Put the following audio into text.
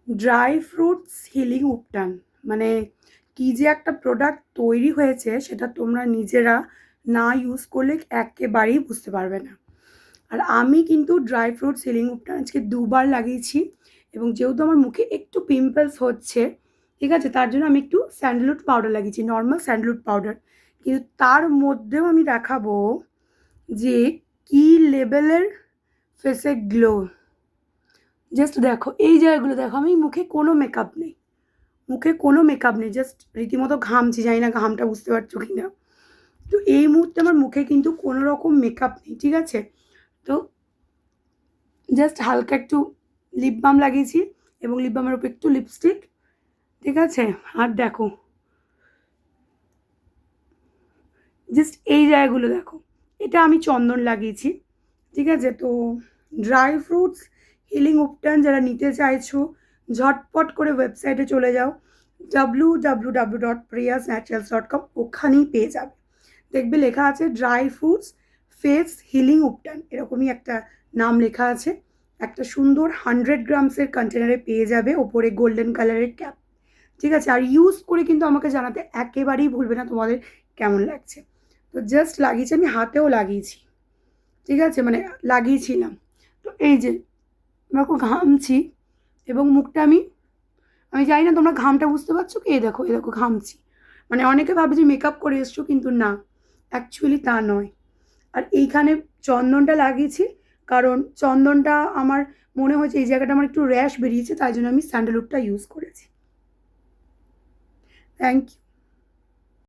Dry fruits healing উপটান মানে কী যে একটা প্রোডাক্ট তৈরি হয়েছে সেটা তোমরা নিজেরা না ইউজ করলে একেবারেই বুঝতে পারবে না। আর আমি কিন্তু ড্রাই ফ্রুটস হিলিং উপটান আজকে ২ বার লাগিয়েছি এবং যেহেতু আমার মুখে একটু পিম্পলস হচ্ছে, ঠিক আছে? তার জন্য আমি একটু স্যান্ডেলউড পাউডার লাগিয়েছি, নর্মাল স্যান্ডেলউড পাউডার। কিন্তু তার মধ্যেও আমি দেখাবো যে কী লেভেলের ফেসে গ্লো। জাস্ট দেখো এই জায়গাগুলো দেখো, আমি মুখে কোনো মেকআপ নেই, মুখে কোনো মেকআপ নেই, জাস্ট রীতিমতো ঘামছি, জানি না ঘামটা বুঝতে পারছো কি না। তো এই মুহূর্তে আমার মুখে কিন্তু কোনো রকম মেকআপ নেই, ঠিক আছে? তো জাস্ট হালকা একটু লিপ বাম লাগিয়েছি এবং লিপ বামের উপর একটু লিপস্টিক, ঠিক আছে? আর দেখো জাস্ট এই জায়গাগুলো দেখো, এটা আমি চন্দন লাগিয়েছি, ঠিক আছে? তো ড্রাই ফ্রুটস হিলিং উপটান যারা নিতে চাইছো ঝটপট করে ওয়েবসাইটে চলে যাও, www.priyasnaturals.com, ওখানেই পেয়ে যাবে। দেখবে লেখা আছে ড্রাই ফ্রুটস ফেস হিলিং উপটান, এরকমই একটা নাম লেখা আছে। একটা সুন্দর 100 গ্রামসের কন্টেনারে পেয়ে যাবে, ওপরে গোল্ডেন কালারের ক্যাপ, ঠিক আছে? আর ইউজ করে কিন্তু আমাকে জানাতে একেবারেই ভুলবে না তোমাদের কেমন লাগছে। তো জাস্ট লাগিয়েছি, আমি হাতেও লাগিয়েছি, ঠিক আছে? মানে লাগিয়েছিলাম। তো এই যে দেখো ঘামছি এবং মুখটা আমি আমি জানি না তোমরা ঘামটা বুঝতে পারছো কি? এই দেখো ঘামছি। মানে অনেকে ভাবে যে মেকআপ করে এসছো, কিন্তু না, অ্যাকচুয়ালি তা নয়। আর এইখানে চন্দনটা লাগিয়েছি কারণ চন্দনটা আমার মনে হয়েছে এই জায়গাটা আমার একটু র্যাশ বেরিয়েছে, তাই জন্য আমি স্যান্ডেলউডটা ইউজ করেছি। Thank you.